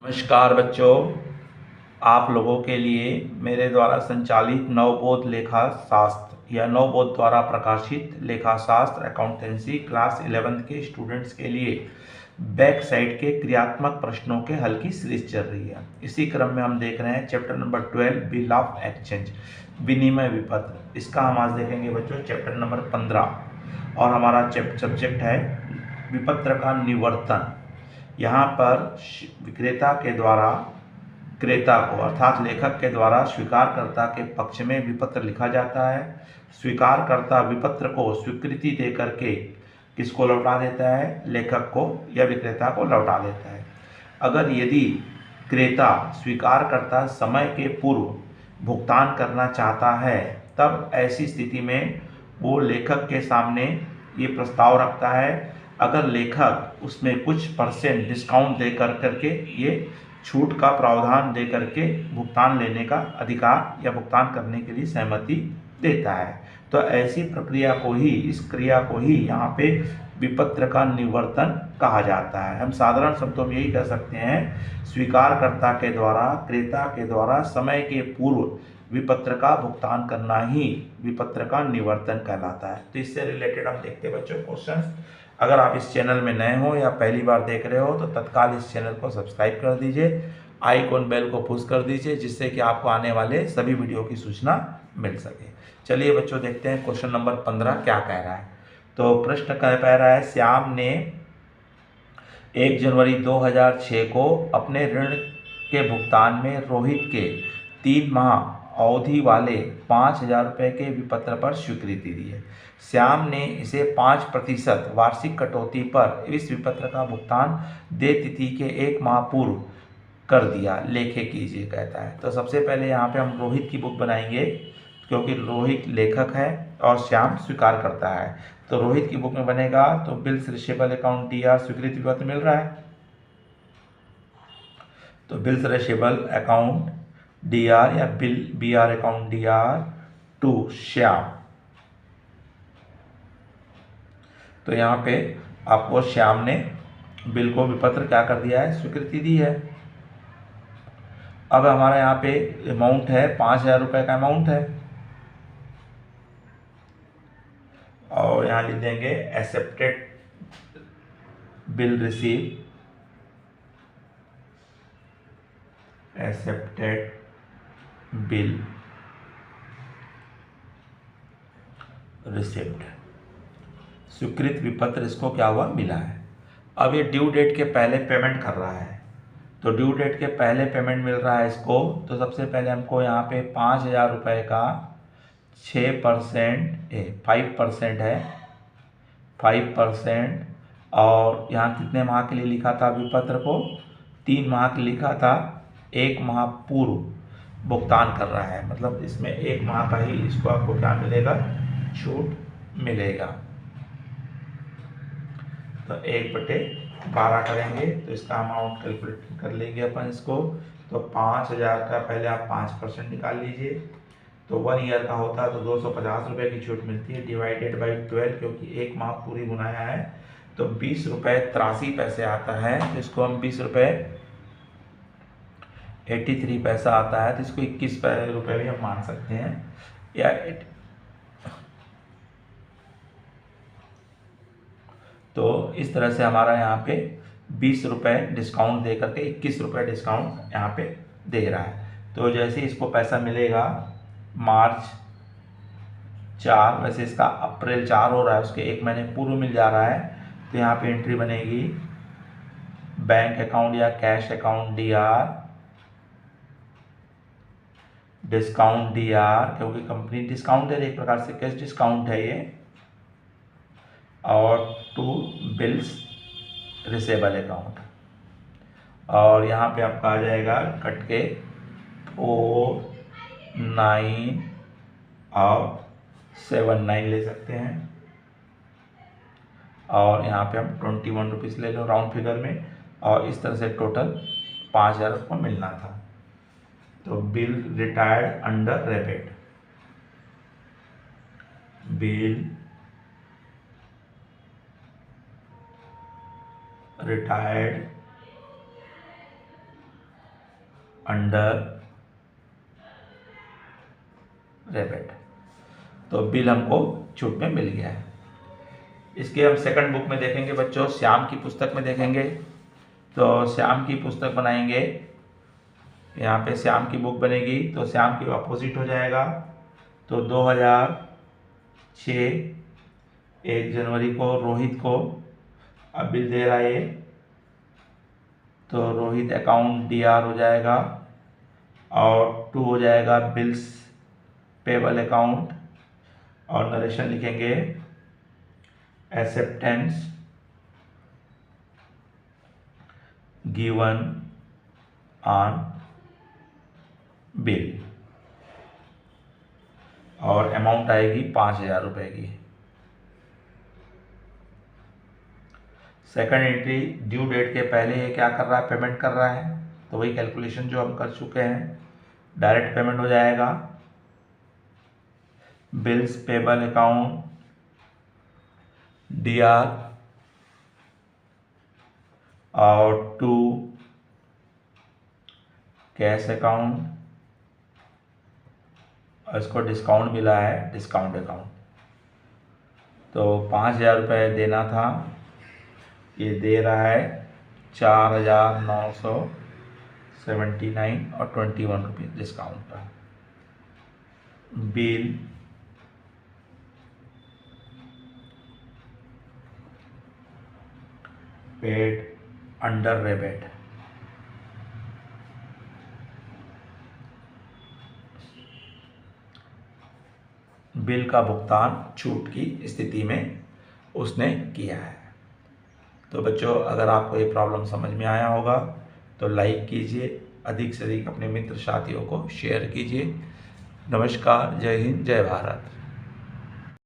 नमस्कार बच्चों, आप लोगों के लिए मेरे द्वारा संचालित नवबोध लेखा शास्त्र या नवबोध द्वारा प्रकाशित लेखा शास्त्र अकाउंटेंसी क्लास 11 के स्टूडेंट्स के लिए बैक साइड के क्रियात्मक प्रश्नों के हल की सीरीज चल रही है। इसी क्रम में हम देख रहे हैं chapter number 12 bill of exchange, विनिमय विपत्र। इसका हम आज देखेंगे बच्चों चैप्टर नंबर 15 और हमारा सब्जेक्ट है विपत्र का निवर्तन। यहाँ पर विक्रेता के द्वारा क्रेता को अर्थात लेखक के द्वारा स्वीकारकर्ता के पक्ष में विपत्र लिखा जाता है। स्वीकारकर्ता विपत्र को स्वीकृति दे करके किसको लौटा देता है? लेखक को या विक्रेता को लौटा देता है। अगर यदि क्रेता स्वीकारकर्ता समय के पूर्व भुगतान करना चाहता है, तब ऐसी स्थिति में वो लेखक के सामने ये प्रस्ताव रखता है। अगर लेखक उसमें कुछ परसेंट डिस्काउंट दे करके ये छूट का प्रावधान दे करके भुगतान लेने का अधिकार या भुगतान करने के लिए सहमति देता है, तो ऐसी प्रक्रिया को ही, इस क्रिया को ही यहाँ पे विपत्र का निवर्तन कहा जाता है। हम साधारण शब्दों में यही कह सकते हैं, स्वीकारकर्ता के द्वारा क्रेता के द्वारा समय के पूर्व विपत्र का भुगतान करना ही विपत्र का निवर्तन कहलाता है। तो इससे रिलेटेड हम देखते हैं बच्चों क्वेश्चंस। अगर आप इस चैनल में नए हो या पहली बार देख रहे हो तो तत्काल इस चैनल को सब्सक्राइब कर दीजिए, आइकॉन बेल को पुश कर दीजिए, जिससे कि आपको आने वाले सभी वीडियो की सूचना मिल सके। चलिए बच्चों देखते हैं क्वेश्चन नंबर 15 क्या कह रहा है। तो प्रश्न कह रहा है, श्याम ने 1 जनवरी 2006 को अपने ऋण के भुगतान में रोहित के 3 माह अवधि वाले 5,000 रुपये के विपत्र पर स्वीकृति दी है। श्याम ने इसे 5% वार्षिक कटौती पर इस विपत्र का भुगतान देय तिथि के 1 माह पूर्व कर दिया, लेखे कीजिए कहता है। तो सबसे पहले यहाँ पे हम रोहित की बुक बनाएंगे, क्योंकि रोहित लेखक है और श्याम स्वीकार करता है। तो रोहित की बुक में बनेगा तो बिल्स रिसीवेबल अकाउंट DR स्वीकृति पत्र मिल रहा है, तो बिल्स रिसीवेबल अकाउंट DR या bill BR account DR to Shyam. तो यहाँ पे आपको श्याम ने बिल को विपत्र क्या कर दिया है? स्वीकृति दी है। अब हमारा यहाँ पे अमाउंट है 5,000 रुपये का अमाउंट है, और यहाँ लिख देंगे accepted bill receive, accepted bill receipt, स्वीकृत विपत्र इसको क्या हुआ? मिला है। अब ये ड्यू डेट के पहले पेमेंट कर रहा है, तो ड्यू डेट के पहले पेमेंट मिल रहा है इसको। तो सबसे पहले हमको यहाँ पे 5,000 रुपये का 5% है, 5%। और यहाँ कितने माह के लिए लिखा था विपत्र को? 3 माह के लिए लिखा था। 1 माह पूर्व भुगतान कर रहा है, मतलब इसमें 1 माह का ही इसको आपको क्या मिलेगा? छूट मिलेगा। तो 1/12 करेंगे तो इसका अमाउंट कैलकुलेट कर लेंगे अपन इसको। तो 5,000 का पहले आप 5% निकाल लीजिए, तो 1 ईयर का होता है तो 250 रुपये की छूट मिलती है, डिवाइडेड बाई 12, क्योंकि 1 माह पूरी बुनाया है तो 20 रुपये 83 पैसे आता है। तो इसको हम 20 रुपये 83 पैसा आता है, तो इसको 21 रुपये भी हम मान सकते हैं। या तो इस तरह से हमारा यहाँ पे 20 रुपये डिस्काउंट दे करके 21 रुपये डिस्काउंट यहाँ पे दे रहा है। तो जैसे इसको पैसा मिलेगा मार्च 4, वैसे इसका अप्रैल 4 हो रहा है, उसके 1 महीने पूर्व मिल जा रहा है। तो यहाँ पे एंट्री बनेगी बैंक अकाउंट या cash account DR, discount DR, क्योंकि कंपनी डिस्काउंट है, एक प्रकार से कैश डिस्काउंट है ये, और टू बिल्स रिसीवेबल अकाउंट। और यहाँ पे आपका आ जाएगा कट के 4, 9 और 7 ले सकते हैं, और यहाँ पे हम 21 रुपीज़ ले लो राउंड फिगर में, और इस तरह से टोटल 5,000 को मिलना था। तो bill retired under rebate, bill retired under rebate. तो बिल हमको छूट में मिल गया है। इसके हम सेकंड बुक में देखेंगे बच्चों, श्याम की पुस्तक में देखेंगे। तो श्याम की पुस्तक बनाएंगे, यहाँ पे श्याम की बुक बनेगी तो श्याम की अपोजिट हो जाएगा। तो 2006 1 जनवरी को रोहित को अब बिल दे रहा है, तो रोहित अकाउंट DR हो जाएगा और 2 हो जाएगा बिल्स पेबल अकाउंट, और नरेशन लिखेंगे एक्सेप्टेंस गिवन ऑन बिल, और अमाउंट आएगी 5,000 रुपये की। सेकंड एंट्री ड्यू डेट के पहले ये क्या कर रहा है, पेमेंट कर रहा है, तो वही कैलकुलेशन जो हम कर चुके हैं, डायरेक्ट पेमेंट हो जाएगा। बिल्स पेबल अकाउंट DR और 2 कैश अकाउंट, और इसको डिस्काउंट मिला है डिस्काउंट अकाउंट। तो 5,000 रुपये देना था, ये दे रहा है 4,979 और 21 रुपये डिस्काउंट का। Bill paid under rebate. Bill का भुगतान छूट की स्थिति में उसने किया है। तो बच्चों, अगर आपको ये प्रॉब्लम समझ में आया होगा तो लाइक कीजिए, अधिक से अधिक अपने मित्र साथियों को शेयर कीजिए। नमस्कार, जय हिंद, जय भारत।